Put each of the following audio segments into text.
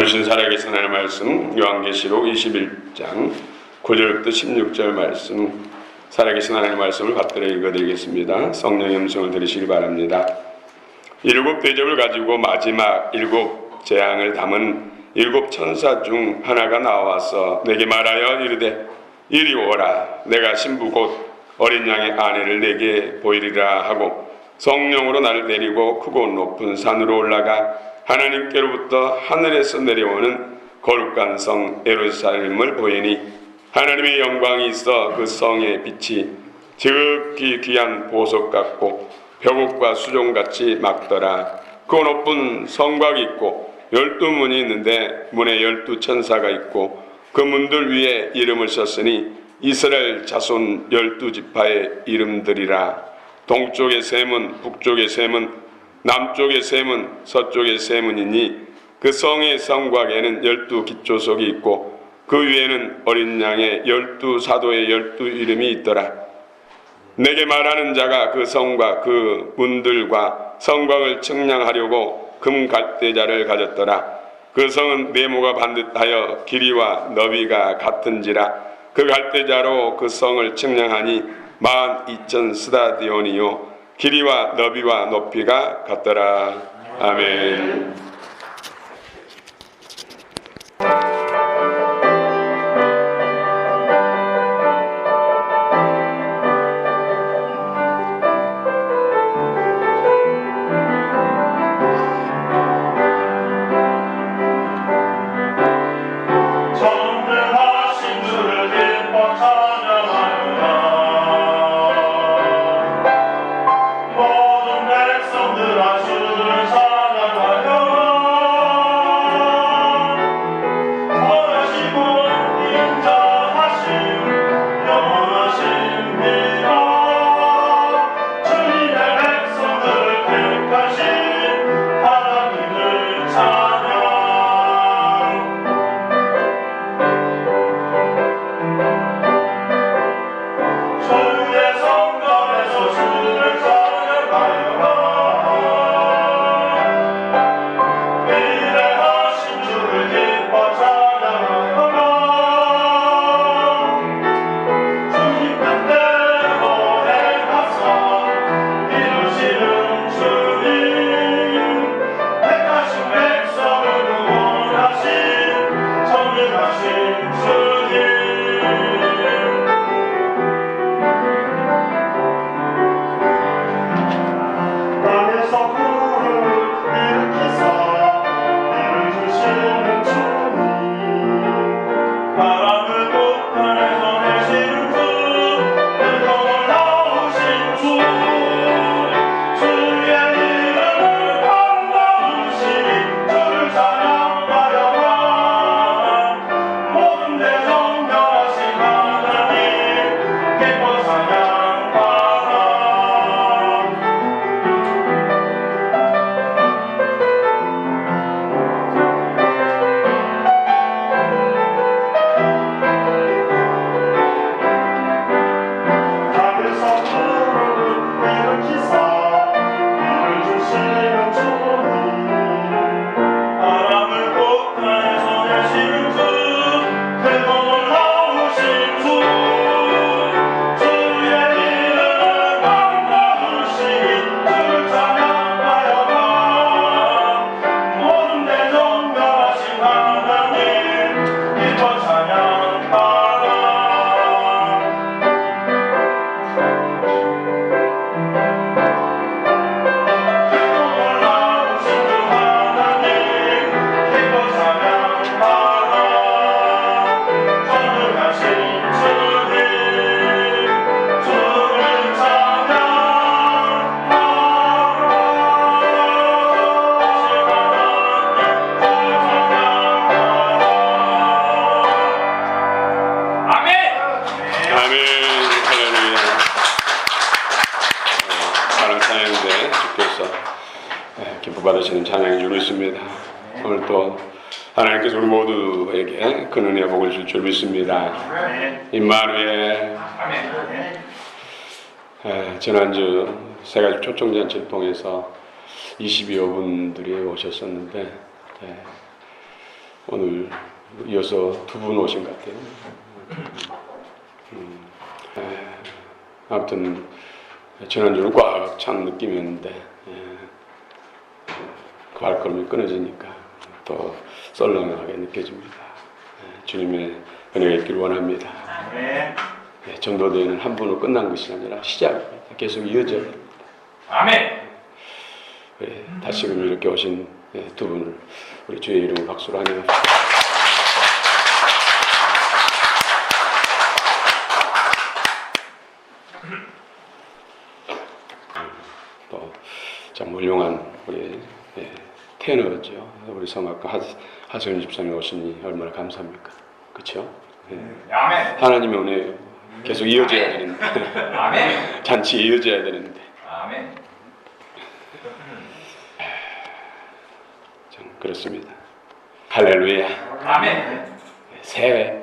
오늘 주신 살아계신 하나님의 말씀 요한계시록 21장 9절부터 16절 말씀, 살아계신 하나님의 말씀을 받들어 읽어드리겠습니다. 성령의 음성을 들으시기 바랍니다. 일곱 대접을 가지고 마지막 일곱 재앙을 담은 일곱 천사 중 하나가 나와서 내게 말하여 이르되 이리 오라. 내가 신부 곧 어린 양의 아내를 내게 보이리라 하고 성령으로 나를 데리고 크고 높은 산으로 올라가 하나님께로부터 하늘에서 내려오는 거룩한 성 예루살렘을 보이니 하나님의 영광이 있어 그 성의 빛이 지극히 귀한 보석 같고 벼곡과 수종같이 막더라. 그 높은 성곽이 있고 12문이 있는데 문에 12천사가 있고 그 문들 위에 이름을 썼으니 이스라엘 자손 12지파의 이름들이라. 동쪽의 세 문, 북쪽의 세 문, 남쪽의 세 문, 서쪽의 세 문이니 그 성의 성곽에는 12기초석이 있고 그 위에는 어린 양의 12사도의 12이름이 있더라. 내게 말하는 자가 그 성과 그 문들과 성곽을 측량하려고 금 갈대자를 가졌더라. 그 성은 네모가 반듯하여 길이와 너비가 같은지라. 그 갈대자로 그 성을 측량하니 12,000스다디온이요 길이와 너비와 높이가 같더라. 아멘. 받으시는 찬양인 줄 믿습니다. 오늘 또 하나님께서 우리 모두에게 큰 은혜와 복을 줄 믿습니다. 임마누엘. 지난주 세가지 초청잔치를 통해서 22여 분들이 오셨었는데 오늘 이어서 두 분 오신 것 같아요. 아무튼 지난주는 꽉 찬 느낌이었는데 그 발걸음이 끊어지니까 더 썰렁하게 느껴집니다. 주님의 은혜가 있기를 원합니다. 전도대회는 한 번으로 끝난 것이 아니라 시작입니다. 계속 이어져야 됩니다. 아멘. 다시금 이렇게 오신 두 분을 우리 주의 이름으로 박수로 환영합니다. 또 참 훌륭한 우리 테너죠. 우리 성악가 하수연 집사님 오시니 얼마나 감사합니까? 그렇죠? 아멘. 하나님의 은혜 계속 이어져야 되는데 아멘. 잔치 이어져야 되는데 아멘. 참 그렇습니다. 할렐루야. 아멘. 새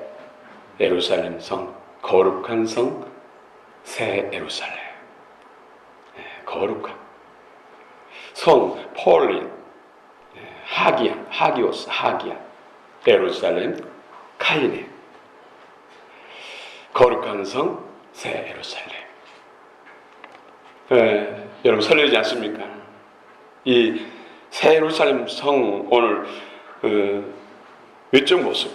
예루살렘 성, 거룩한 성, 새 예루살렘. 거룩한 성, 폴린, 하기안, 하기오스, 하기안, 예루살렘, 카이네. 거룩한 성, 새 예루살렘. 여러분 설레지 않습니까? 이 새 예루살렘 성 오늘 외적 모습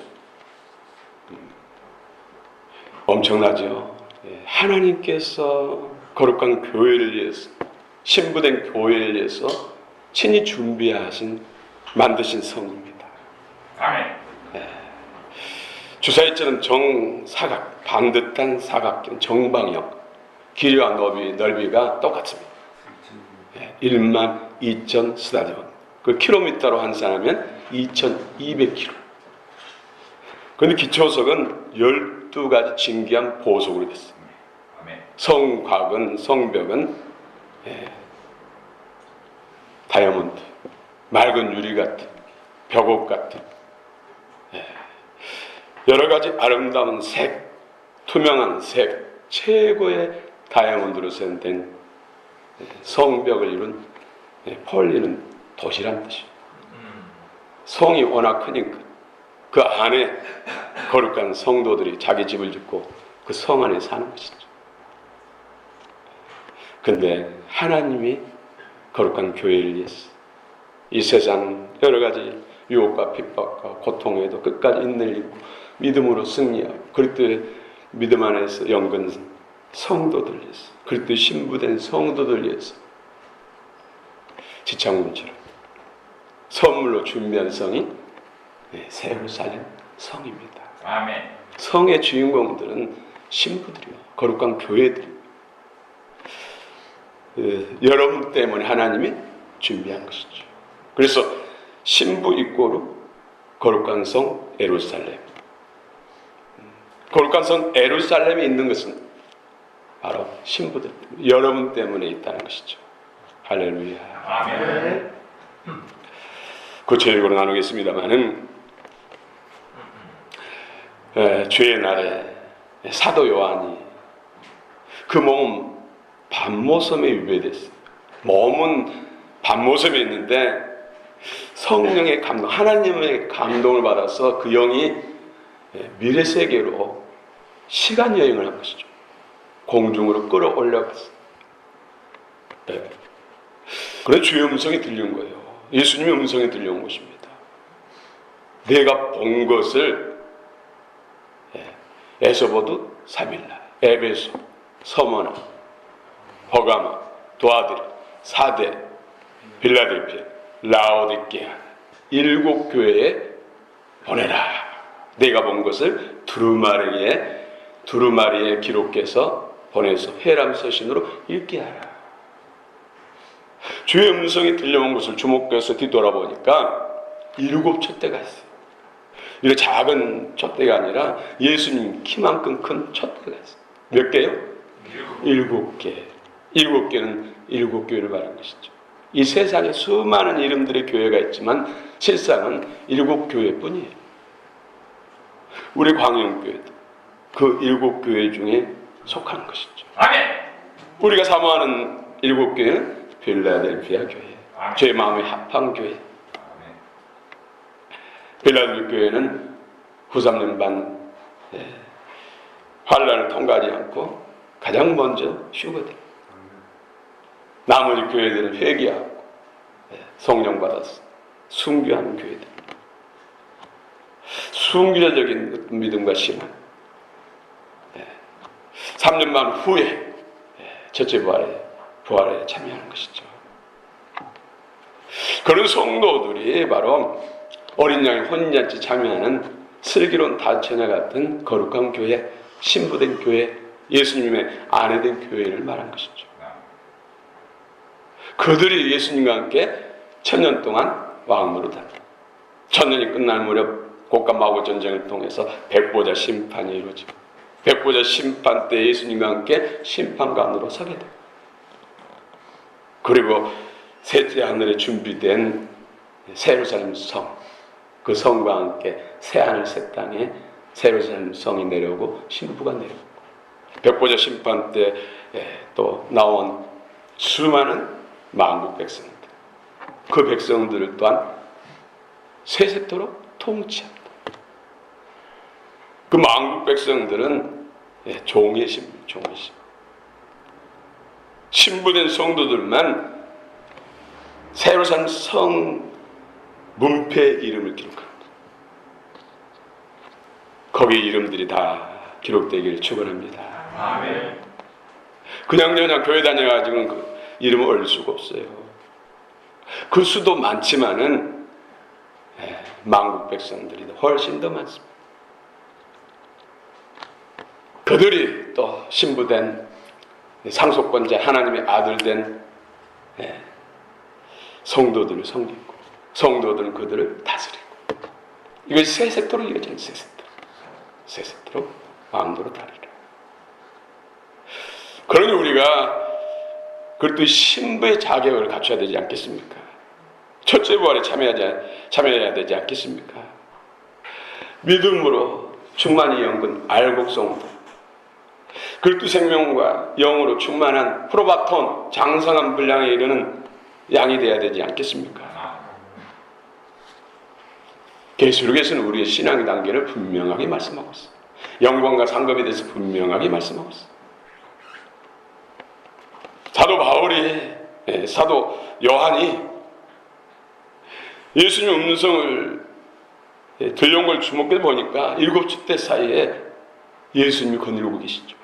엄청나죠. 하나님께서 거룩한 교회를 위해서, 신부된 교회를 위해서 친히 준비하신 만드신 성입니다. 아멘. 주사위처럼 정사각, 반듯한 사각형, 정방형, 길이와 넓이가 똑같습니다. 12,000 스타디온. 그 킬로미터로 환산하면 2,200km. 그런데 기초석은 12가지 진기한 보석으로 됐습니다. 아멘. 성곽은, 성벽은 다이아몬드, 맑은 유리 같은, 벽옥 같은 여러 가지 아름다운 색, 투명한 색, 최고의 다이아몬드로 된 성벽을 이룬 폴리는 도시란 뜻이에요. 성이 워낙 크니까 그 안에 거룩한 성도들이 자기 집을 짓고 그 성 안에 사는 것이죠. 근데 하나님이 거룩한 교회를 위해서 이 세상 여러 가지 유혹과 핍박과 고통에도 끝까지 인내리고 믿음으로 승리하고 그리스도의 믿음 안에서 영근 성도들 위해서 그리스도의 신부된 성도들 위해서 지창문처럼 선물로 준비한 성이 새 예루살렘 성입니다. 아멘. 성의 주인공들은 신부들이요, 거룩한 교회들입니다. 여러분 때문에 하나님이 준비한 것이죠. 그래서 신부 입고로 거룩한 성 예루살렘, 거룩한 성 예루살렘에 있는 것은 바로 신부들, 여러분 때문에 있다는 것이죠. 할렐루야. 아멘. 구체적으로 나누겠습니다만은 주의 날에 사도 요한이 그 몸 밤모섬에 위배됐어요. 몸은 밤모섬에 있는데 성령의 감동, 하나님의 감동을 받아서 그 영이 미래 세계로 시간 여행을 한 것이죠. 공중으로 끌어올려갔어요. 그래 주의 음성이 들린 거예요. 예수님의 음성이 들려온 것입니다. 내가 본 것을 에서보드, 사빌라, 에베소, 서머나, 버가마, 도아드리, 사대, 빌라델피아, 라오디게아 7 교회에 보내라. 내가 본 것을 두루마리에 기록해서 보내서 회람 서신으로 읽게 하라. 주의 음성이 들려온 것을 주목해서 뒤돌아보니까 7 촛대가 있어요. 이렇게 작은 촛대가 아니라 예수님 키만큼 큰 촛대가 있어요. 몇 개요? 7개. 7개는 7교회를 말하는 것이죠. 이 세상에 수많은 이름들의 교회가 있지만 실상은 7교회뿐이에요. 우리 광영교회도 그 7교회 중에 속하는 것이죠. 아멘. 우리가 사모하는 7교회는 빌라델피아 교회, 제 마음의 합한 교회. 빌라델피아 교회는 93년 반 환란을 통과하지 않고 가장 먼저 휴거돼. 나머지 교회들은 회개하고 성령 받아서 순교하는 교회들. 순교적인 믿음과 신앙. 3년 반 후에 첫째 부활에 참여하는 것이죠. 그런 성도들이 바로 어린 양의 혼인잔치 참여하는 슬기로운 다처녀 같은 거룩한 교회, 신부된 교회, 예수님의 아내된 교회를 말한 것이죠. 그들이 예수님과 함께 1000년 동안 왕으로 살다. 1000년이 끝날 무렵 곡과 마고 전쟁을 통해서 백보자 심판이 이루어지고 백보자 심판 때 예수님과 함께 심판관으로 서게 됩니다. 그리고 셋째 하늘에 준비된 세루살렘 성, 그 성과 함께 새하늘 새 땅에 세루살렘 성이 내려오고 신부가 내려오고 백보자 심판 때 또 나온 수많은 만국 백성들, 그 백성들을 또한 세세토록 통치한다. 그 만국 백성들은 종의 신부, 종의 신부. 신부된 성도들만 세루살렘 성 문패의 이름을 기록합니다. 거기 이름들이 다 기록되기를 축원합니다. 아멘. 그냥 교회 다녀가지고는 그 이름을 올릴 수가 없어요. 그 수도 많지만은 만국 백성들이 훨씬 더 많습니다. 그들이 또 신부된 상속권자 하나님의 아들된 성도들을 섬기고 성도들은 그들을 다스리고 이것이 세세토록 이어지는 세세토록 마음대로 다리라. 그러니 우리가 그것도 신부의 자격을 갖춰야 되지 않겠습니까? 첫째 부활에 참여해야 되지 않겠습니까? 믿음으로 충만히 연근 알곡 성도, 그리스도 생명과 영으로 충만한 프로바톤 장성한 분량에 이르는 양이 되어야 되지 않겠습니까? 계시록에서는 우리의 신앙의 단계를 분명하게 말씀하고 있어요. 영광과 상급에 대해서 분명하게 말씀하고 있어요. 사도 바울이, 사도 요한이 예수님 음성을 들려온 걸 주목해 보니까 7촛대 사이에 예수님이 거느리고 계시죠.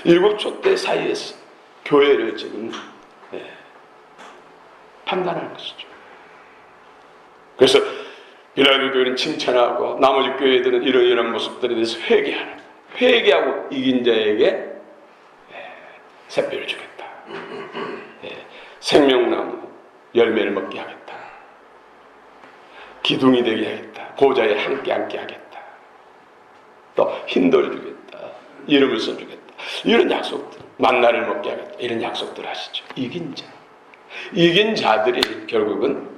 7촛대 사이에서 교회를 지금 판단하는 것이죠. 그래서 빌라델피아 교회는 칭찬하고 나머지 교회들은 이런 모습들에 대해서 회개하고 이긴 자에게 샛별을 주겠다. 생명나무 열매를 먹게 하겠다. 기둥이 되게 하겠다. 보좌에 함께 하겠다. 또 흰돌 주겠다. 이름을 써주겠다. 이런 약속들, 만나를 먹게 하겠다. 이런 약속들 하시죠. 이긴 자들이 결국은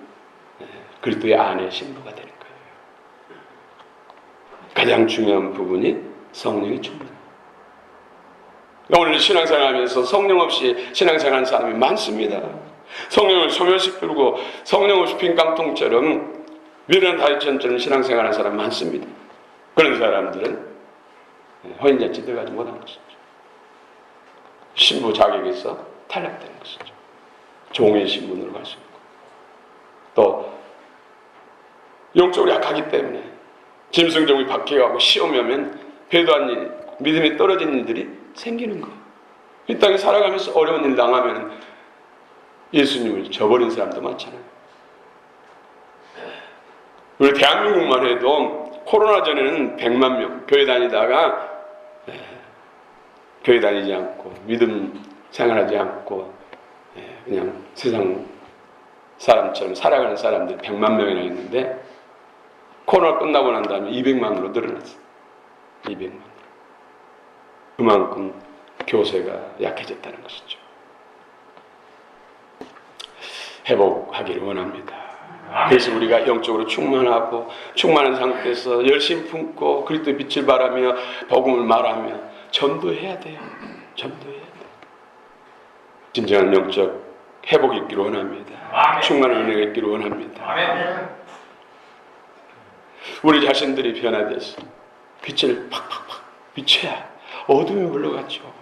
그리스도의 아내 신부가 되는 거예요. 가장 중요한 부분이 성령의 충만. 오늘 신앙생활하면서 성령 없이 신앙생활하는 사람이 많습니다. 성령을 소멸시키고 성령 없이 빈 깡통처럼 미련한 다이처럼 신앙생활하는 사람 많습니다. 그런 사람들은 혼인잔치 들어가지 못하는 것이죠. 신부 자격에서 탈락되는 것이죠. 종의 신분으로 갈 수 있고 또 영적으로 약하기 때문에 짐승종이 박해가고 시험이 오면 배도한 일, 믿음이 떨어진 일들이 생기는 거예요. 이 땅에 살아가면서 어려운 일 당하면 예수님을 저버린 사람도 많잖아요. 우리 대한민국만 해도 코로나 전에는 100만 명 교회 다니다가 교회 다니지 않고 믿음 생활하지 않고 그냥 세상 사람처럼 살아가는 사람들 100만 명이나 있는데 코로나 끝나고 난 다음에 200만으로 늘어났어요. 200만. 그만큼 교세가 약해졌다는 것이죠. 회복하기를 원합니다. 그래서 우리가 영적으로 충만하고 충만한 상태에서 열심히 품고 그리스도의 빛을 바라며 복음을 말하며 전도해야 돼요. 전도해야 돼요. 진정한 영적 회복이 있기를 원합니다. 아멘. 충만한 은혜가 있기를 원합니다. 아멘. 우리 자신들이 변화돼서 빛을 팍팍팍 비춰야 어둠이 물러갔죠.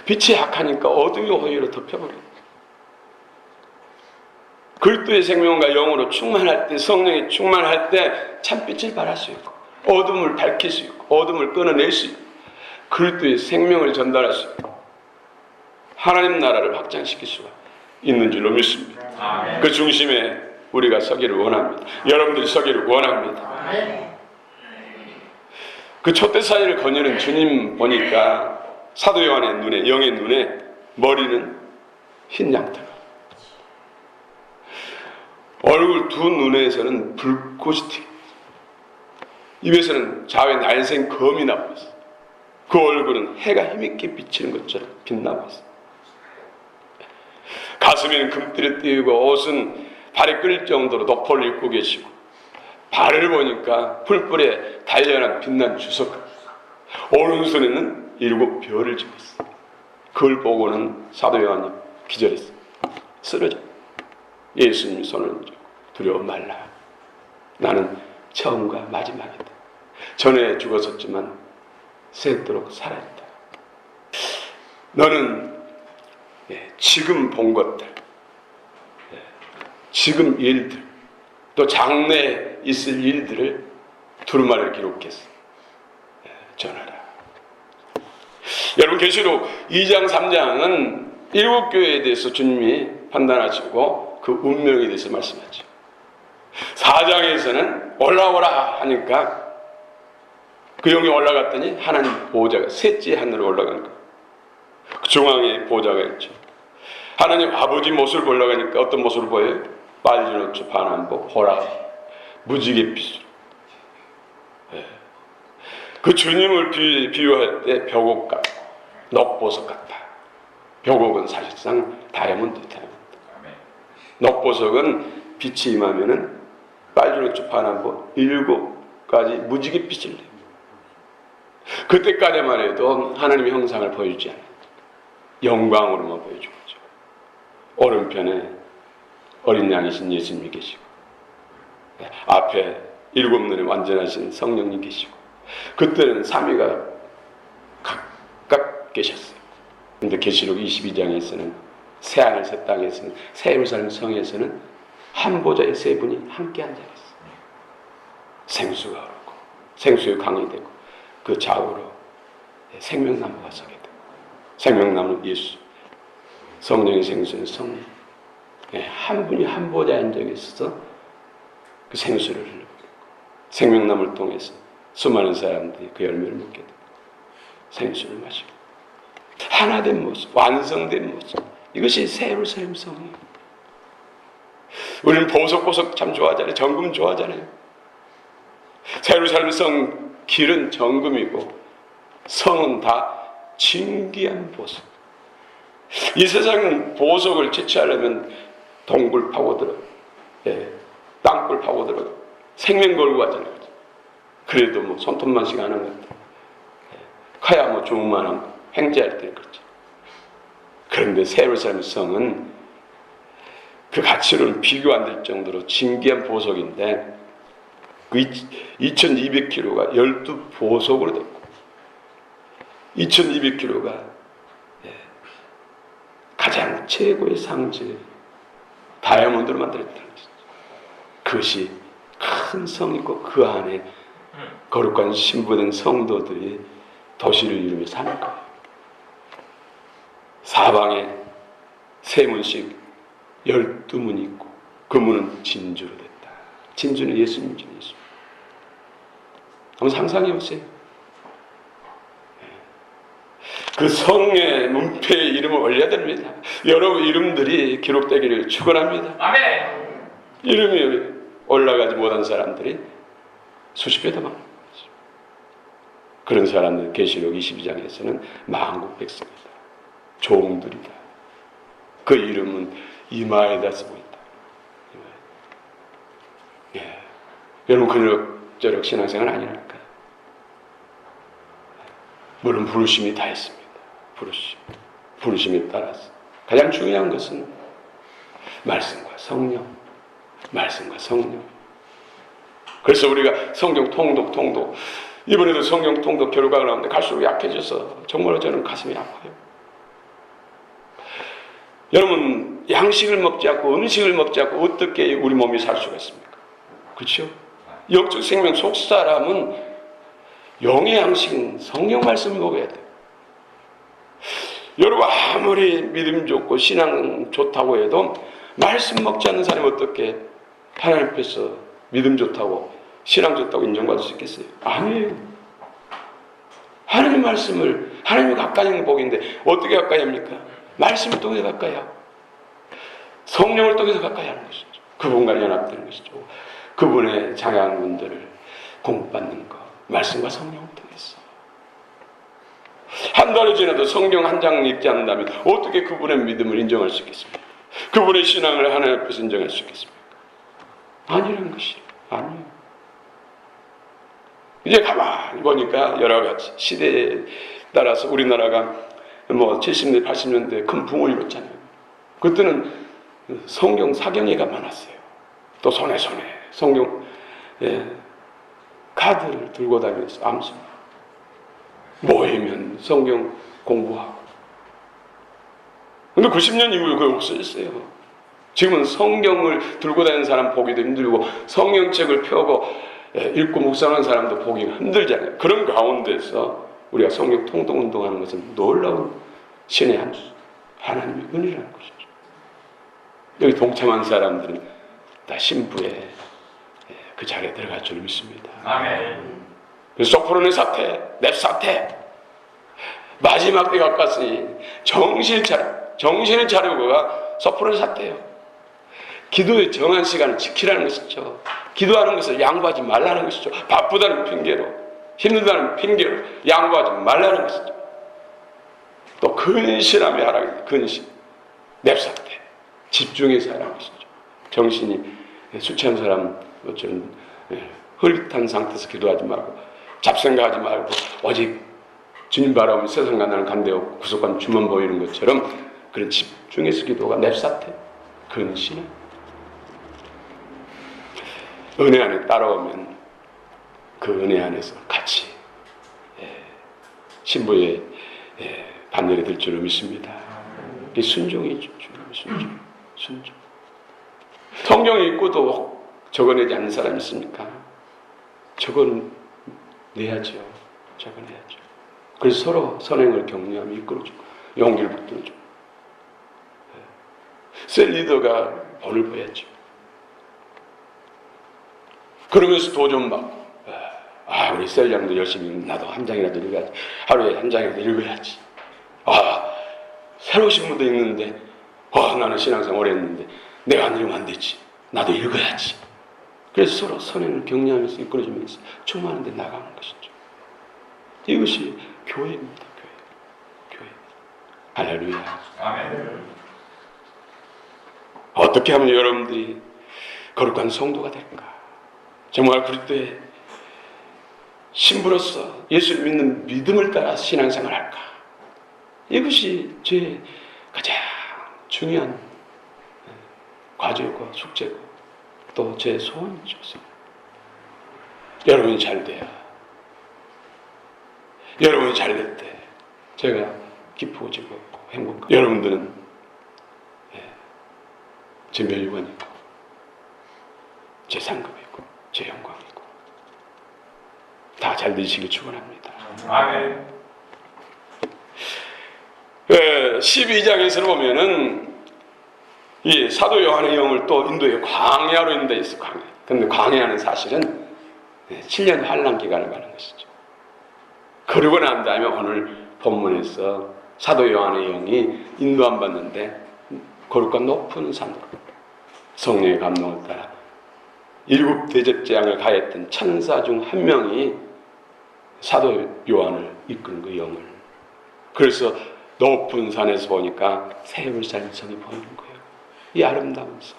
빛이 약하니까 어둠이 오히려 덮여버려요. 그리스도의 생명과 영으로 충만할 때, 성령이 충만할 때 참빛을 발할 수 있고 어둠을 밝힐 수 있고 어둠을 끊어낼 수 있고 그리스도의 생명을 전달할 수 있고 하나님 나라를 확장시킬 수가 있는 줄로 믿습니다. 아멘. 그 중심에 우리가 서기를 원합니다. 여러분들이 서기를 원합니다. 그 촛대사이를 거니는 주님 보니까 사도 요한의 눈에, 영의 눈에 머리는 흰 양털, 얼굴 두 눈에서는 불꽃이 튀고 입에서는 좌에 날생 검이 나고 있어. 그 얼굴은 해가 힘있게 비치는 것처럼 빛나고 있어. 가슴에는 금띠를 띄우고 옷은 발에 끓일 정도로 노포를 입고 계시고 발을 보니까 풀불에 단련한 빛난 주석, 오른손에는 7 별을 쥐고 있어. 그걸 보고는 사도 요한이 기절했어. 쓰러져. 예수님이 손을 쥐고 두려워 말라. 나는 처음과 마지막이다. 전에 죽었었지만 새도록 살아있다. 너는 지금 본 것들, 지금 일들, 또 장래에 있을 일들을 두루마리를 기록했어. 전하라. 여러분, 계시록 2장 3장은 7 교회에 대해서 주님이 판단하시고 그 운명에 대해서 말씀하죠. 4장에서는 올라오라 하니까 그 영이 올라갔더니 하나님 보호자가 셋째 하늘로 올라간 거예요. 그 중앙에 보호자가 있죠. 하나님 아버지 모습을 올라가니까 어떤 모습을 보여요? 빨진 옷 반한복 보라 무지개 빛으로. 그 주님을 비유할 때 벽옥 같고 녹보석 같다. 벽옥은 사실상 다이아몬드. 녹보석은 빛이 임하면은 빨간 옷 반한복 7가지 무지개 빛을 내요. 그때까지만 해도 하나님의 형상을 보여주지 않아요. 영광으로만 보여주죠. 오른편에 어린 양이신 예수님이 계시고 앞에 7 눈에 완전하신 성령님 계시고 그때는 3위가 각각 계셨어요. 그런데 계시록 22장에서는 새하늘 새 땅에서는 새 예루살렘 성에서는 한 보좌에 3분이 함께 앉아있어요. 생수가 흐르고 생수의 강이 되고 그 좌우로 생명나무가 서게 되고 생명나무는 예수, 성령의 생수는 성령. 한 분이 한 보좌에 앉아 있어서 그 생수를 흘리고 생명나무를 통해서 수많은 사람들이 그 열매를 먹게 되고 생수를 마시고 하나된 모습, 완성된 모습. 이것이 새 예루살렘 성이에요. 우리는 보석보석 참 좋아하잖아요. 정금 좋아하잖아요. 새 예루살렘 성 길은 정금이고 성은 다 진귀한 보석. 이 세상은 보석을 채취하려면 동굴 파고들어, 땅굴 파고들어 생명 걸고 하잖아요. 그래도 뭐 손톱만씩 하는 것들, 커야 뭐 주문만 한 횡재할 때 그렇죠. 그런데 새 예루살렘 성은 그 가치로는 비교 안 될 정도로 진귀한 보석인데 그 2200kg가 12보석으로 됐고 2200kg가 가장 최고의 상징 다이아몬드로 만들었다는 거죠. 그것이 큰 성이고 그 안에 거룩한 신부된 성도들이 도시를 이루며 사는 거예요. 사방에 세 문씩 12문이 있고 그 문은 진주로 됐다. 진주는 예수님이죠. 예수. 한번 상상해 보세요. 그 성의 문패에 이름을 올려야 됩니다. 여러 이름들이 기록되기를 축원합니다. 아멘. 이름이 올라가지 못한 사람들이 수십 배 더 많은 거죠. 그런 사람들 계시록 22장에서는 만국 백성이다. 종들이다. 그 이름은 이마에다 쓰고 있다. 예. 여러분 그럭저럭 신앙생활 아니랄까요? 물론 부르심이 다 있습니다. 부르심에 따라서 가장 중요한 것은 말씀과 성령, 말씀과 성령. 그래서 우리가 성경 통독 이번에도 성경 통독 결과가 나오는데 갈수록 약해져서 정말로 저는 가슴이 아파요. 여러분, 양식을 먹지 않고 음식을 먹지 않고 어떻게 우리 몸이 살 수가 있습니까? 그렇죠? 영적 생명 속 사람은 영의 양식은 성경 말씀을 먹어야 돼요. 여러분, 아무리 믿음 좋고 신앙 좋다고 해도 말씀 먹지 않는 사람이 어떻게 하나님 앞에서 믿음 좋다고 신앙 좋다고 인정받을 수 있겠어요? 아니에요. 하나님 말씀을 하나님이 가까이 하는 복인데 어떻게 가까이 합니까? 말씀을 통해서 가까이 하고 성령을 통해서 가까이 하는 것이죠. 그분과 연합되는 것이죠. 그분의 장애한 분들을 공부받는 것, 말씀과 성령을 통해서. 한 달이 지나도 성경 한 장 읽지 않는다면 어떻게 그분의 믿음을 인정할 수 있겠습니까? 그분의 신앙을 하나님 앞에서 인정할 수 있겠습니까? 아니라는 것이에요. 아니에요. 이제 가만히 보니까 여러 가지 시대에 따라서 우리나라가 70년대, 80년대 큰 붕을 일었잖아요. 그때는 성경 사경회가 많았어요. 또 손에 성경 카드를 들고 다니면서 암송 모이면 성경 공부하고. 근데 90년 이후에 그게 없어졌어요. 지금은 성경을 들고 다니는 사람 보기도 힘들고 성경책을 펴고 읽고 묵상하는 사람도 보기가 힘들잖아요. 그런 가운데서 우리가 성경 통독운동하는 것은 놀라운 신의 하나님의 은혜라는 것이죠. 여기 동참한 사람들은 다 신부의 그 자리에 들어갈 줄 믿습니다. 아멘. 그래서 소프로네 사태, 랩 사태, 마지막 때 가까웠으니 정신을 차리고가 소프로네 사태예요. 기도의 정한 시간을 지키라는 것이죠. 기도하는 것을 양보하지 말라는 것이죠. 바쁘다는 핑계로, 힘들다는 핑계로 양보하지 말라는 것이죠. 또 근신함에 하라, 근신, 랩 사태, 집중해서 하라는 것이죠. 정신이 술 취한 사람, 어쩌면 흐릿한 상태에서 기도하지 말고 잡생각하지 말고 오직 주님 바라보며 세상 간다는 간대요 구속한 주만 보이는 것처럼 그런 집중해서 기도가 냅사태 근신은 은혜 안에 따라오면 그 은혜 안에서 같이 신부의 반열에 들 줄로 믿습니다. 이게 순종이죠. 순종. 성경 읽고도 적어내지 않는 사람이 있습니까? 적어내야죠. 적어내야죠. 그래서 서로 선행을 격려하며 이끌어주고 용기를 붙들어주고 셀 리더가 본을 보야죠. 그러면서 도전 받고 우리 셀장도 열심히 나도 한 장이라도 읽어야지. 하루에 한 장이라도 읽어야지. 새로 오신 분도 읽는데 나는 신앙생활 오래 했는데 내가 안 읽으면 안 되지. 나도 읽어야지. 그래서 서로 선행을 격려하면서 이끌어주면서 충만한 데 나가는 것이죠. 이것이 교회입니다. 교회. 할렐루야. 아멘. 어떻게 하면 여러분들이 거룩한 성도가 될까? 정말 그럴 때 신부로서 예수를 믿는 믿음을 따라 신앙생활을 할까? 이것이 제 가장 중요한 과제고 숙제고 또 제 소원이죠. 여러분이 잘 돼야 여러분이 잘 될 때 제가 기쁘어지고 행복하고 여러분들은 제 멸관이고 제 상급이고 제 영광이고 다 잘 되시길 축원합니다. 아멘. 12장에서 보면은 이 사도 요한의 영을 또 인도에 광야로 인도해 있어. 광야. 근데 광야는 사실은 7년 환란 기간을 말하는 것이죠. 그러고 난 다음에 오늘 본문에서 사도 요한의 영이 인도함 받는데 거룩한 높은 산으로 성령의 감동을 따라 7 대접재앙을 가했던 천사 중 한 명이 사도 요한을 이끄는 그 영을. 그래서 높은 산에서 보니까 새 예루살렘 성이 보이는 거예요. 이 아름다운 성.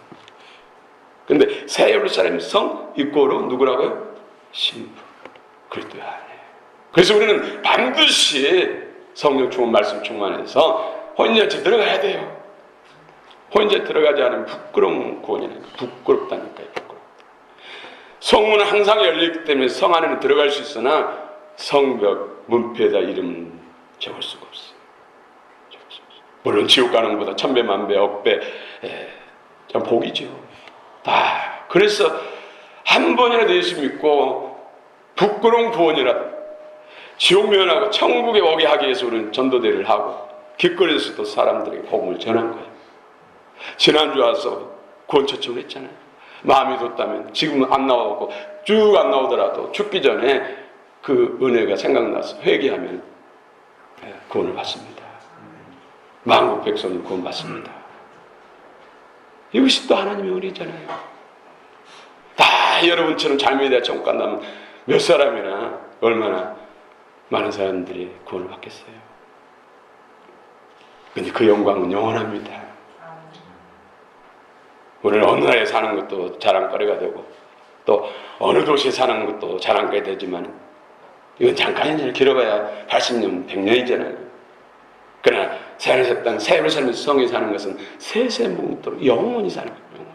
근데 새 예루살렘 성 입고로 누구라고요? 신부. 그리스도 안에. 그래서 우리는 반드시 성령 충만 말씀 충만해서 혼인잔치 들어가야 돼요. 혼인잔치 들어가지 않으면 부끄러운 구원이니까. 부끄럽다니까요. 부끄럽다. 성문은 항상 열려있기 때문에 성 안에는 들어갈 수 있으나 성벽 문패에다 이름은 적을 수가 없어요. 물론 지옥 가는 것보다 천배 만배 억배 참 복이죠. 그래서 한 번이라도 예수 믿고 부끄러운 구원이라도 지옥 면하고 천국에 오게 하기 위해서 우리는 전도대를 하고 길거리에서도 사람들에게 복음을 전한 거예요. 지난주 와서 구원 초청을 했잖아요. 마음이 뒀다면 지금은 안 나오고 쭉 안 나오더라도 죽기 전에 그 은혜가 생각나서 회개하면 구원을 받습니다. 만국 백성은 구원 받습니다. 이것이 또 하나님의 은혜잖아요. 다 여러분처럼 잘못에 대해 천국 간다면 몇 사람이나 얼마나 많은 사람들이 구원을 받겠어요. 근데 그 영광은 영원합니다. 우리는 어느 나라에 사는 것도 자랑거리가 되고 또 어느 도시에 사는 것도 자랑거리 되지만 이건 잠깐이잖아요. 길어봐야 80년, 100년이잖아요. 그러나 새하늘 땅 새로 살면서 성에 사는 것은 세세뭉토록 영원히 사는 거예요.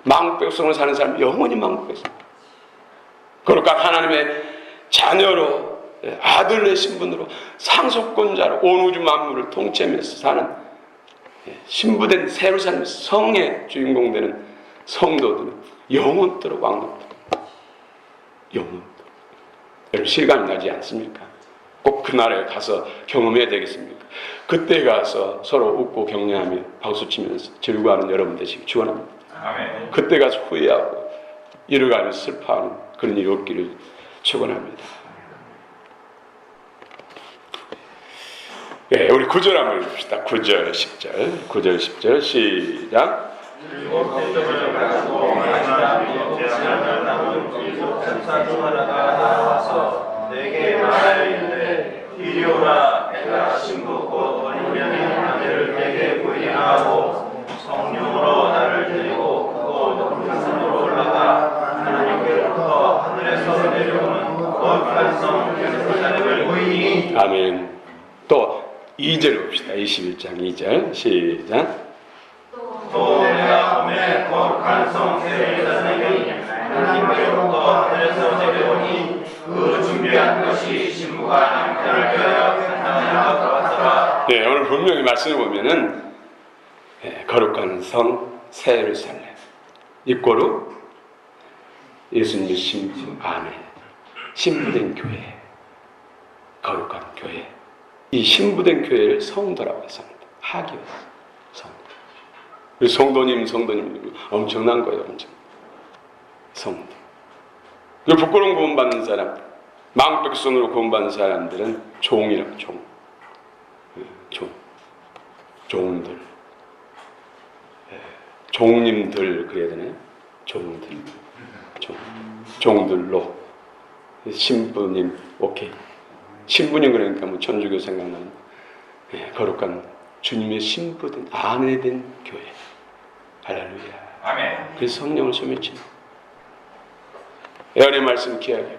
만국백성으로 사는 사람은 영원히 만국백성. 그러니까 하나님의 자녀로 아들의 신분으로 상속권자로 온 우주 만물을 통치하면서 사는 신부된 새로 사는 성의 주인공 되는 성도들은 영원토록 왕노토록 영원토록. 여러분 실감이 나지 않습니까? 꼭 그 나라에 가서 경험해야 되겠습니까? 그때 가서 서로 웃고 격려하며 박수치면서 즐거워하는 여러분 되시기 축원합니다. 아멘. 그때 가서 후회하고 이러가면서 슬퍼하는 그런 일이 없기를 축원합니다. 예, 우리 9절 한번 읽읍시다. 9절, 10절. 9절, 10절 시작. 내게 말하였는데 이리 오라. 내가 신부 곧 어린양의 아내를 내게 부인하고 성령으로 나를 데리고 곧 높은 산으로 올라가 하나님께로부터 하늘에서 내려오는 거룩한 성 예루살렘을 보이니. 아멘. 또 2절 봅시다. 21장 2절 시작. 또 내가 보매 거룩한 성 예루살렘이 하나님께로부터 하늘에서 내려오니 그 준비한 것이 신부가 남편을 위하여 산당에서 들어왔더라. 네, 오늘 분명히 말씀을 보면은 거룩한 성 새 예루살렘 이꼬르 예수님의 신부 안에 신부된 교회, 거룩한 교회. 이 신부된 교회를 성도라고 해서 하기였어. 성도님 엄청난 거예요. 엄청 성도. 그 부끄러운 구원받는 사람, 만국백성으로 구원받는 사람들은 종이라고 종들, 종님들 그래야 되나요? 종들로 신부님 오케이. 신부님 그러니까 뭐 천주교 생각나는 거룩한 주님의 신부된 아내된 교회. 할렐루야. 아멘. 그래서 성령을 소멸치. 예언의 말씀 기하게.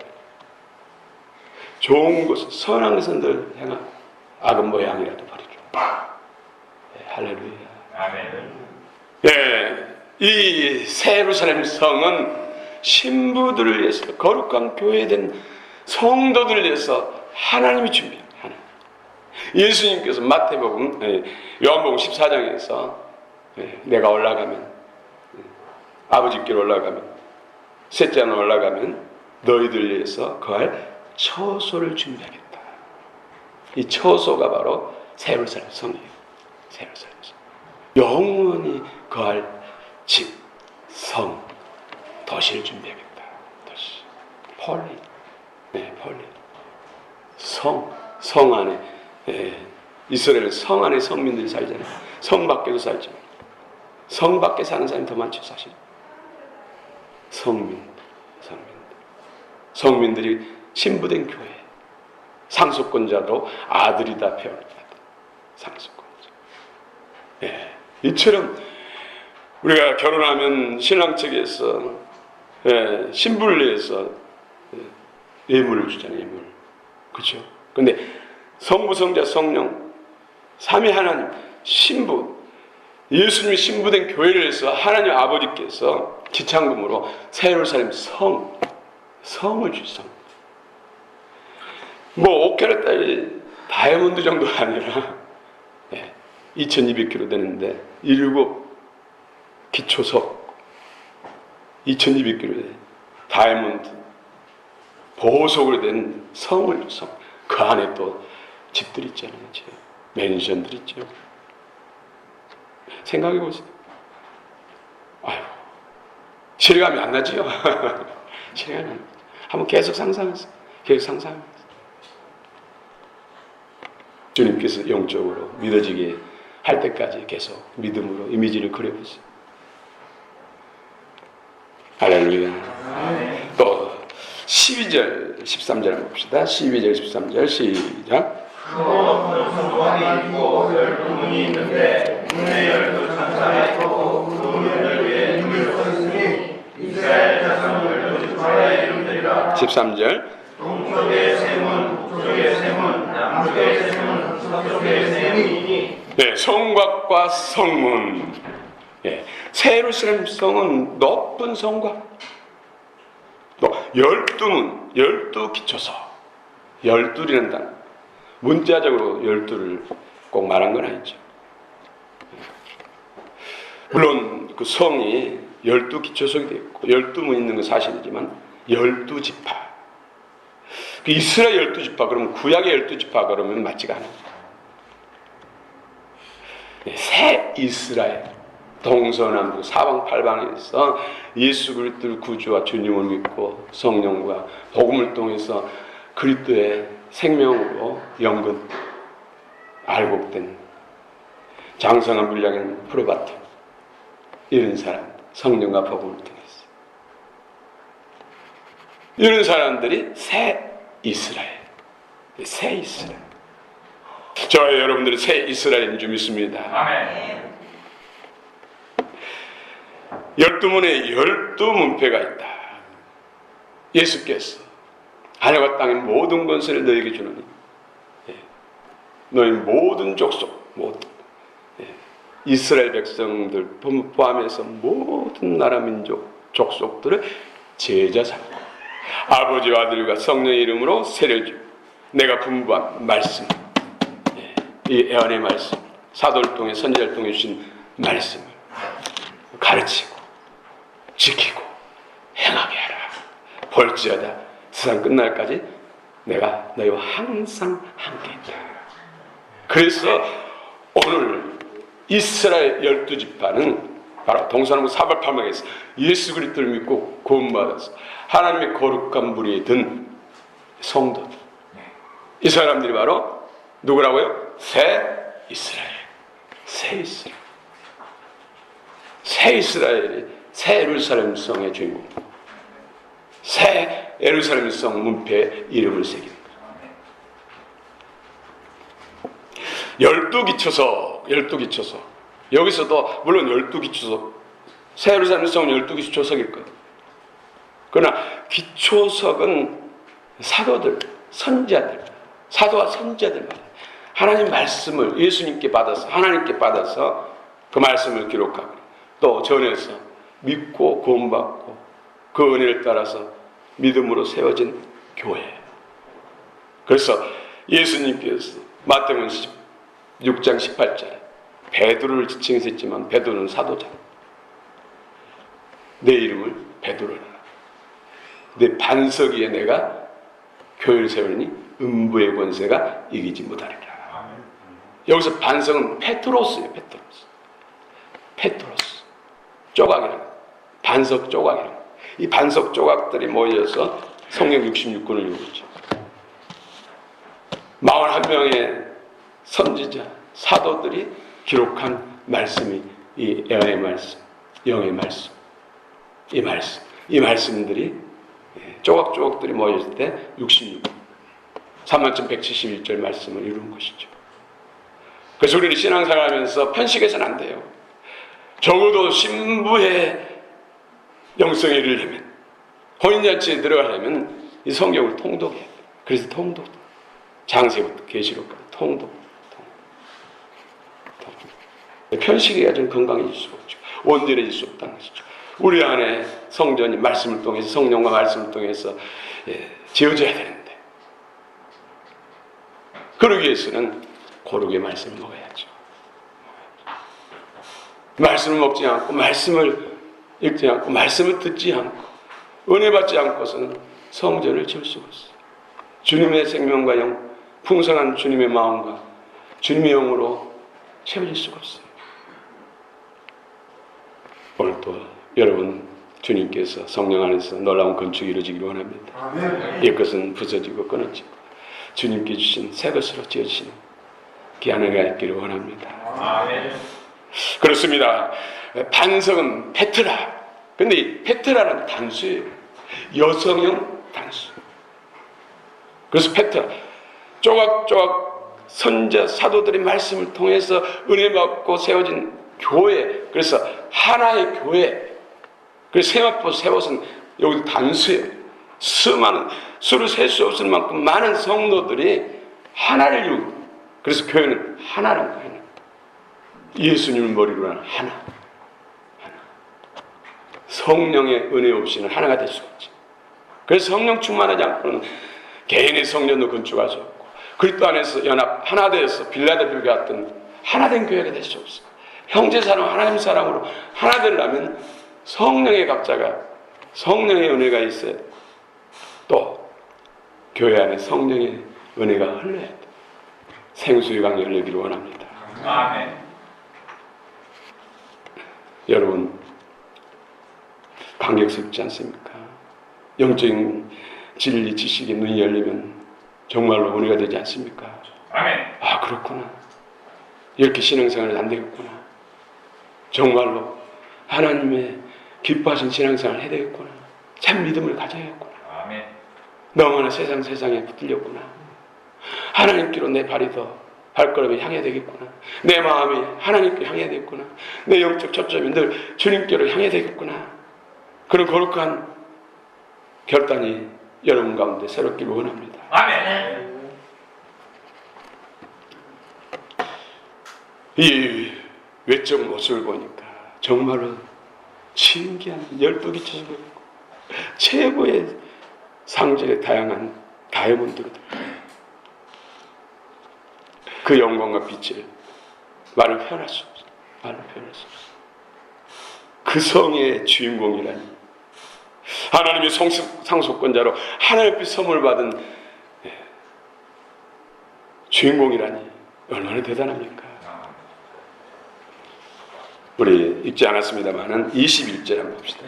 좋은 것은 선한 것은 늘 행하고 악은 모양이라도 버리죠. 할렐루야. 아멘. 이 새 예루살렘 성은 신부들을 위해서 거룩한 교회된 성도들을 위해서 하나님이 준비한 하나님. 예수님께서 마태복음, 요한복음 14장에서 내가 올라가면 아버지께로 올라가면 셋째 날 올라가면 너희들 위해서 거할 처소를 준비하겠다. 이 처소가 바로 새 예루살렘 성이에요. 새 예루살렘 성. 영원히 거할 집, 성, 도시를 준비하겠다. 도시. 폴리. 폴리. 성 안에 이스라엘 성 안에 성민들이 살잖아요. 성 밖에도 살지만 성 밖에 사는 사람이 더 많죠, 사실. 성민들이 신부된 교회, 상속권자로 아들이다 표현을 받은 상속권자. 이처럼 우리가 결혼하면 신랑 측에서 신부를 위해서 예물을 주잖아요, 예물. 그렇죠? 근데 성부, 성자, 성령, 삼위 하나님, 신부, 예수님이 신부된 교회를 해서 하나님 아버지께서 지창금으로 새 예루살렘 성을 주성. 뭐 5캐럿짜리 다이아몬드 정도가 아니라 2200kg 되는데 7 기초석 2200kg 다이아몬드 보석으로 된 성을 주성. 그 안에 또 집들 있잖아요. 맨션들 있죠. 생각해 보세요. 아유, 실감이 안 나지요? 실감이 안 나죠. 한번 계속 상상하세요. 계속 상상하세요. 주님께서 영적으로 믿어지게 할 때까지 계속 믿음으로 이미지를 그려보세요. 할렐루야. 또 12절, 13절 한번 봅시다. 12절, 13절 시작. 또 성곽이 있고 12문이 있는데 문에 12천사가 있고 그 문들 위에 이름이 써있으니 이스라엘 자손 12지파의 이름들이라. 13절. 동쪽의 세 문, 북쪽의 세 문, 남쪽의 세 문, 서쪽의 세 문이니. 네, 성곽과 성문. 새 예루살렘 성은 높은 성곽. 또 12문, 12기초석. 12이라는 단어. 문자적으로 12를 꼭 말한 건 아니죠. 물론 그 성이 12기초석이 되어 있고 12문 있는 건 사실이지만 12지파. 그 이스라엘 12지파 그러면 구약의 12지파 그러면 맞지가 않아요. 새 이스라엘 동서남북 사방팔방에서 예수 그리스도를 구주와 주님을 믿고 성령과 복음을 통해서 그리스도의 생명으로 영근 알곡된 장성한 분량인 프로바트 이런 사람 성령과 복음을 통해서 이런 사람들이 새 이스라엘. 저와 여러분들이 새 이스라엘인 줄 믿습니다. 아멘. 12문에 12문패가 있다. 예수께서 하늘과 땅의 모든 권세를 너에게 주노니 너희 모든 족속 모든 이스라엘 백성들 포함해서 모든 나라 민족 족속들을 제자 삼고 아버지와 아들과 성령의 이름으로 세례 주 내가 분부한 말씀 이 애언의 말씀 사도를 통해 선지자를 통해 주신 말씀을 가르치고 지키고 행하게 하라. 볼지어다 세상 끝날까지 내가 너희와 항상 함께 있다. 그래서 오늘 이스라엘 12지파는 바로 동서남북 사방팔방에서 예수 그리스도를 믿고 구원받아서 하나님의 거룩한 무리에 든 성도들. 이 사람들이 바로 누구라고요? 새 이스라엘. 새 이스라엘이 새 예루살렘 성의 주인공. 새 예루살렘 성 문패에 이름을 새긴 12기초석. 여기서도 물론 12기초석. 새 예루살렘 성은 12기초석일 거예요. 그러나 기초석은 사도들, 선지자들, 사도와 선지자들 말이에요. 하나님 말씀을 예수님께 받아서 하나님께 받아서 그 말씀을 기록하고 또 전해서 믿고 구원받고 그 은혜를 따라서 믿음으로 세워진 교회. 그래서 예수님께서 마태복음 6장 18절에 베드로를 지칭했지만 베드로는 사도자. 내 이름을 베드로라. 내 반석 위에 내가 교회를 세우니 음부의 권세가 이기지 못하리라. 여기서 반석은 페트로스예요. 페트로스. 조각이라는 반석 조각이라는 이 반석 조각들이 모여서 성경 66권을 이루었죠. 41명의 선지자, 사도들이 기록한 말씀이 이 애의 말씀, 영의 말씀, 이 말씀들이 조각조각들이 모였을 때 66권, 3171절 말씀을 이룬 것이죠. 그래서 우리는 신앙생활하면서 편식해서는 안 돼요. 적어도 신부의 영성에 이르려면, 혼인잔치에 들어가려면 이 성경을 통독해야 돼요. 그래서 통독, 장세부터 계시록까지 통독. 편식해야 좀 건강해질 수가 없죠. 온전해질 수 없다는 것이죠. 우리 안에 성전이 말씀을 통해서, 성령과 말씀을 통해서 지어져야 되는데, 그러기 위해서는 고르게 말씀을 먹어야죠. 말씀을 먹지 않고, 말씀을 읽지 않고, 말씀을 듣지 않고, 은혜 받지 않고서는 성전을 지을 수가 없어요. 주님의 생명과 영, 풍성한 주님의 마음과 주님의 영으로 채워질 수가 없어요. 오늘도 여러분, 주님께서 성령 안에서 놀라운 건축이 이루어지기를 원합니다. 이것은 부서지고 끊어지고 주님께 주신 새 것으로 지어지시는 귀한 은혜가 있기를 원합니다. 아멘. 그렇습니다. 반석은 페트라. 근데 이 페트라는 단수예요. 여성형 단수. 그래서 페트라, 조각조각 선자 사도들의 말씀을 통해서 은혜 받고 세워진 교회, 그래서 하나의 교회. 그래서 세마포 세웠은 여기 단수예요. 수많은, 수를 셀 수 없을 만큼 많은 성도들이 하나를 이루고, 그래서 교회는 하나란 거예요. 예수님을 머리로 하는 하나. 성령의 은혜 없이는 하나가 될 수 없지. 그래서 성령 충만하지 않고는 개인의 성전도 건축할 수 없고, 그리스도 안에서 연합 하나 되어서 빌라델피아 같은 하나된 교회가 될 수 없어. 형제 사람, 하나님 사람으로 하나 되려면 성령의 각자가, 성령의 은혜가 있어야 돼. 또 교회 안에 성령의 은혜가 흘러야 돼. 생수의 강이 흘러기를 원합니다. 아멘. 여러분, 감격스럽지 않습니까? 영적인 진리 지식의 눈이 열리면 정말로 은혜가 되지 않습니까? 아멘. 아, 그렇구나. 이렇게 신앙생활은 안 되겠구나. 정말로 하나님의 기뻐하신 신앙생활을 해야 되겠구나. 참 믿음을 가져야겠구나. 아멘. 너무나 세상에 붙들렸구나. 하나님께로 내 발이 더 발걸음이 향해야 되겠구나. 내 마음이 하나님께 향해야 되겠구나. 내 영적 초점이 늘 주님께로 향해야 되겠구나. 그런 거룩한 결단이 여러분 가운데 새롭기를 원합니다. 아멘. 이 외적 모습을 보니까 정말로 신기한 12기처럼 최고의 상징의 다양한 다이아몬드로 그 영광과 빛을 말로 표현할 수 없어. 말로 표현할 수 없어. 그 성의 주인공이라니, 하나님의 상속권자로 하나님 앞에 선물 받은 주인공이라니 얼마나 대단합니까? 우리 읽지 않았습니다만은 21절 한번 봅시다.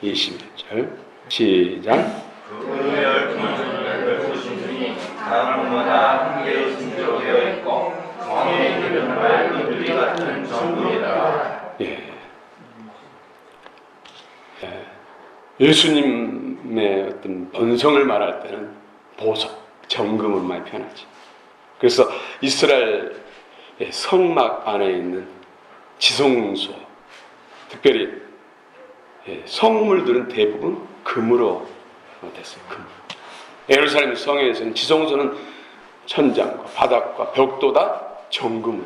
21절 시작. 그 열풍을 보시니 사람마다 한 개의 신조로 되어 있고 성에 있는 맑은 유리 같은 정금이다. 예수님의 어떤 본성을 말할 때는 보석, 정금을 많이 표현하지. 그래서 이스라엘 성막 안에 있는 지성소, 특별히 성물들은 대부분 금으로 됐어요. 금. 예루살렘 성에서는 지성소는 천장과 바닥과 벽도 다 정금을.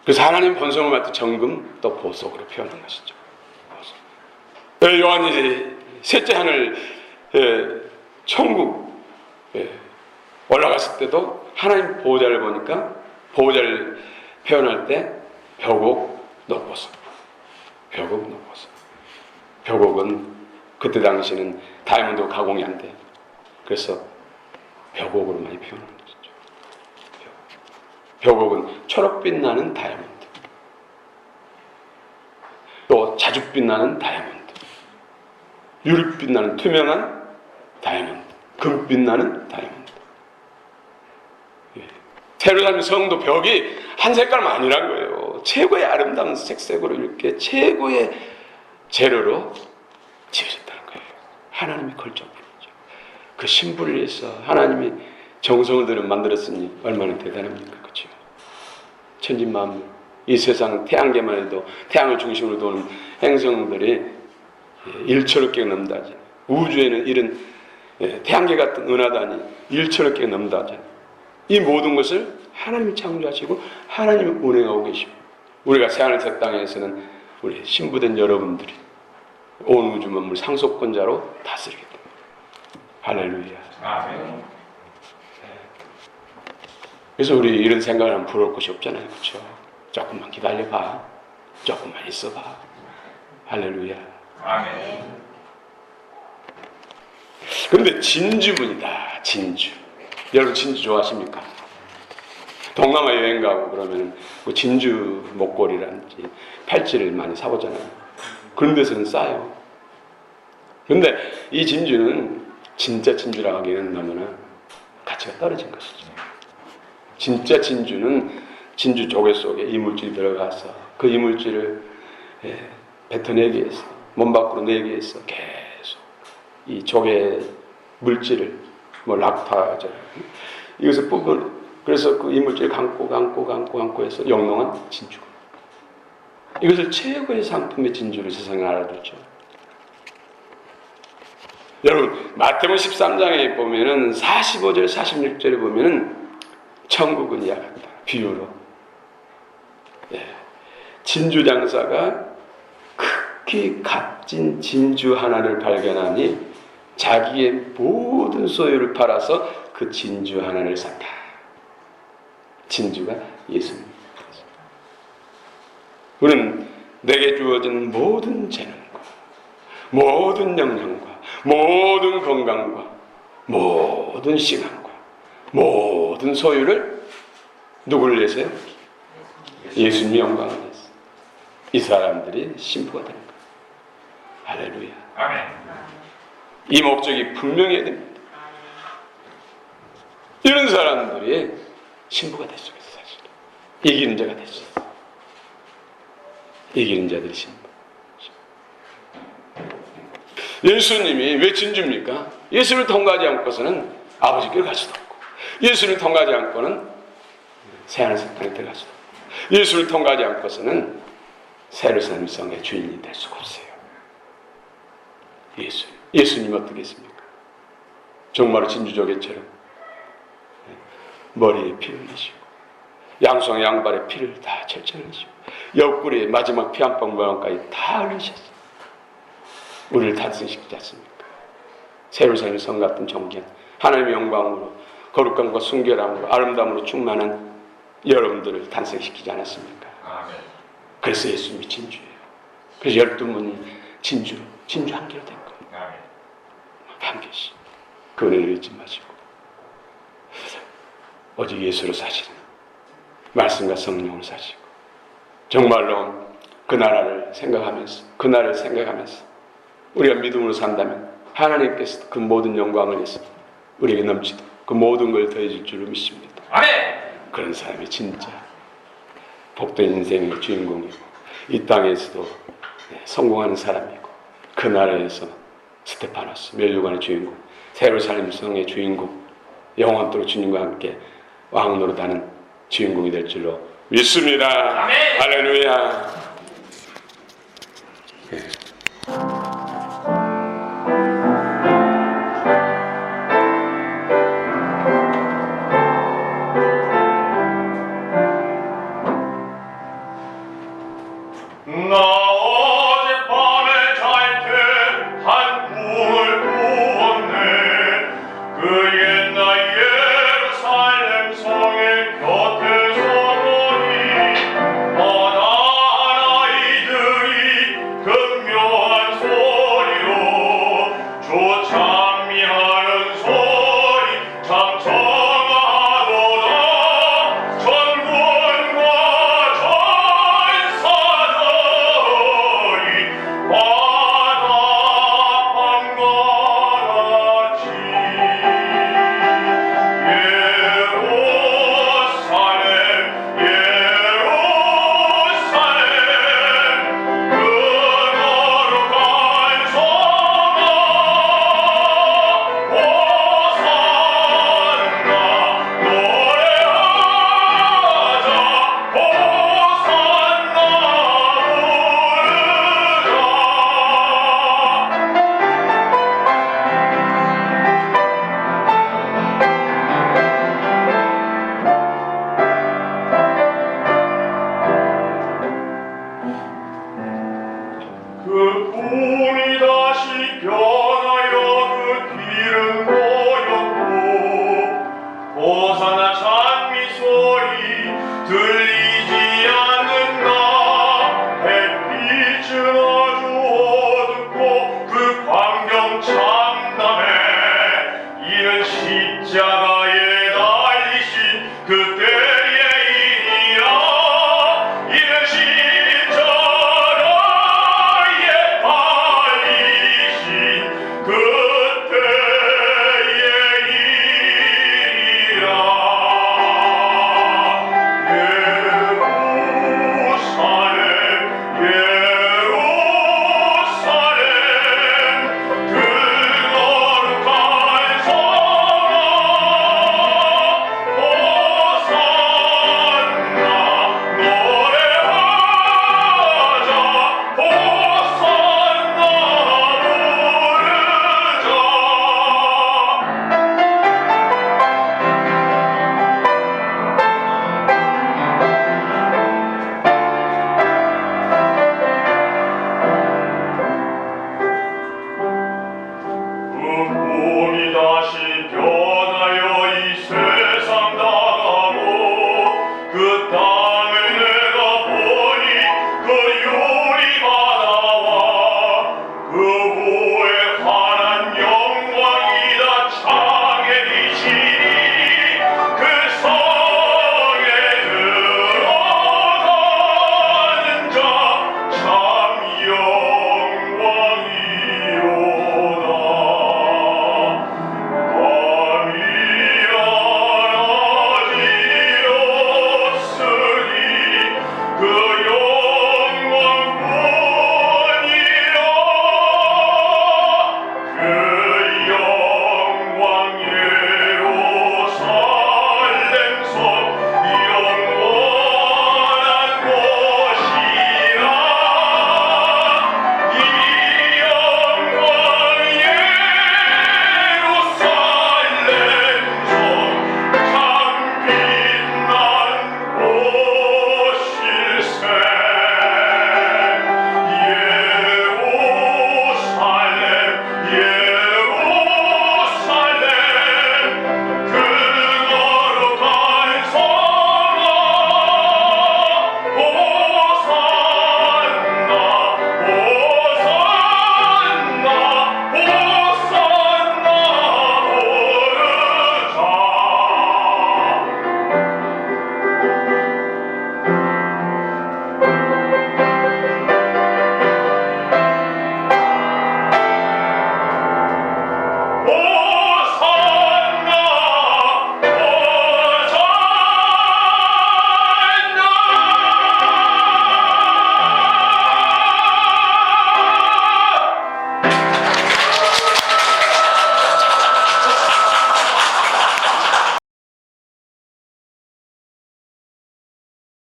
그래서 하나님 본성을 맡은 정금 또 보석으로 표현한 것이죠. 보석. 요한이 셋째 하늘 천국 올라갔을 때도 하나님 보호자를 보니까 보호자를 표현할 때 벽옥 높보석. 벽옥 높보석. 벽옥은 그때 당시에는 다이아몬드 가공이 안 돼. 그래서 벽옥으로 많이 표현하는 거죠. 벽옥은 초록빛 나는 다이아몬드, 또 자줏빛 나는 다이아몬드, 유리빛 나는 투명한 다이아몬드, 금빛 나는 다이아몬드. 예루살렘 성도 벽이 한 색깔만 아니란 거예요. 최고의 아름다운 색색으로 이렇게 최고의 재료로 지어졌다는 거예요. 하나님이 걸쳐버리죠. 그 신부를 위해서 하나님이 정성을 들여 만들었으니 얼마나 대단합니까? 그렇죠? 천진만물, 이 세상 태양계만 해도 태양을 중심으로 도는 행성들이 일천억 개가 넘다지. 우주에는 이런 태양계 같은 은하단이 일천억 개가 넘다지. 이 모든 것을 하나님이 창조하시고 하나님이 운행하고 계시고, 우리가 새하늘새 땅에서는 우리 신부된 여러분들이 온 우주 만물 상속권자로 다스리게 됩니다. 할렐루야. 아멘. 그래서 우리 이런 생각을 하면 부러울 것이 없잖아요. 그렇죠? 조금만 기다려봐. 조금만 있어봐. 할렐루야. 아멘. 그런데 진주분이다. 진주. 여러분 진주 좋아하십니까? 동남아 여행 가고 그러면 그 진주 목걸이라든지 팔찌를 많이 사보잖아요. 그런 데서는 싸요. 그런데 이 진주는 진짜 진주라고 하기에는 너무나 가치가 떨어진 것이죠. 진짜 진주는 진주 조개 속에 이물질이 들어가서 그 이물질을 뱉어내기 위해서 몸 밖으로 내기 위해서 계속 이 조개 물질을 락타죠. 이것을 그래서 그 이물질을 감고 해서 영롱한 진주. 이것을 최고의 상품의 진주를 세상에 알아두죠. 여러분 마태복음 13장에 보면은 45절 46절에 보면은 천국은 이와 같다. 비유로 진주 장사가 극히 값진 진주 하나를 발견하니 자기의 모든 소유를 팔아서 그 진주 하나를 샀다. 진주가 예수님. 우리는 내게 주어진 모든 재능과 모든 영향과 모든 건강과 모든 시간과 모든 소유를 누구를 위해서요? 예수님의 영광을 위해서. 이 사람들이 신부가 되는 거예요. 할렐루야. 아멘. 이 목적이 분명해야 됩니다. 이런 사람들이 신부가 될 수 있어요. 사실 이기는 자가 될 수 있어요. 이기는 자들이 신부. 예수님이 왜 진주입니까? 예수를 통과하지 않고서는 아버지께로 갈 수도 없고, 예수를 통과하지 않고는 새하늘새 땅에 들어갈 수도 없고, 예수를 통과하지 않고서는 세르살렘 성의 주인이 될 수가 없어요. 예수님 어떻겠습니까? 정말로 진주조개처럼 머리에 피를 내시고 양손 양발에 피를 다 철철 흘리시고 옆구리에 마지막 피 한 방 모양까지 다 흘리셨어요. 우리를 탄생시키지 않습니까? 세르살렘 성 같은 존귀한 하나님의 영광으로 거룩함과 순결함으로 아름다움으로 충만한 여러분들을 탄생시키지 않았습니까? 아멘. 그래서 예수님이 진주예요. 그래서 12문이 진주 한 개로 된 거예요. 아멘. 한 개씩. 그 은혜를 잊지 마시고 오직 예수로 사시는 말씀과 성령을 사시고 정말로 그 나라를 생각하면서 우리가 믿음으로 산다면 하나님께서 그 모든 영광을 위해서 우리에게 넘치도록 그 모든 걸 더해줄 줄을 믿습니다. 아멘. 그런 사람이 진짜 복된 인생의 주인공이고 이 땅에서도 성공하는 사람이고 그 나라에서 스테파노스 멸류관의 주인공, 세르살렘 성의 주인공, 영원토록 주님과 함께 왕 노릇하는 주인공이 될 줄로 믿습니다. 아멘. 할렐루야.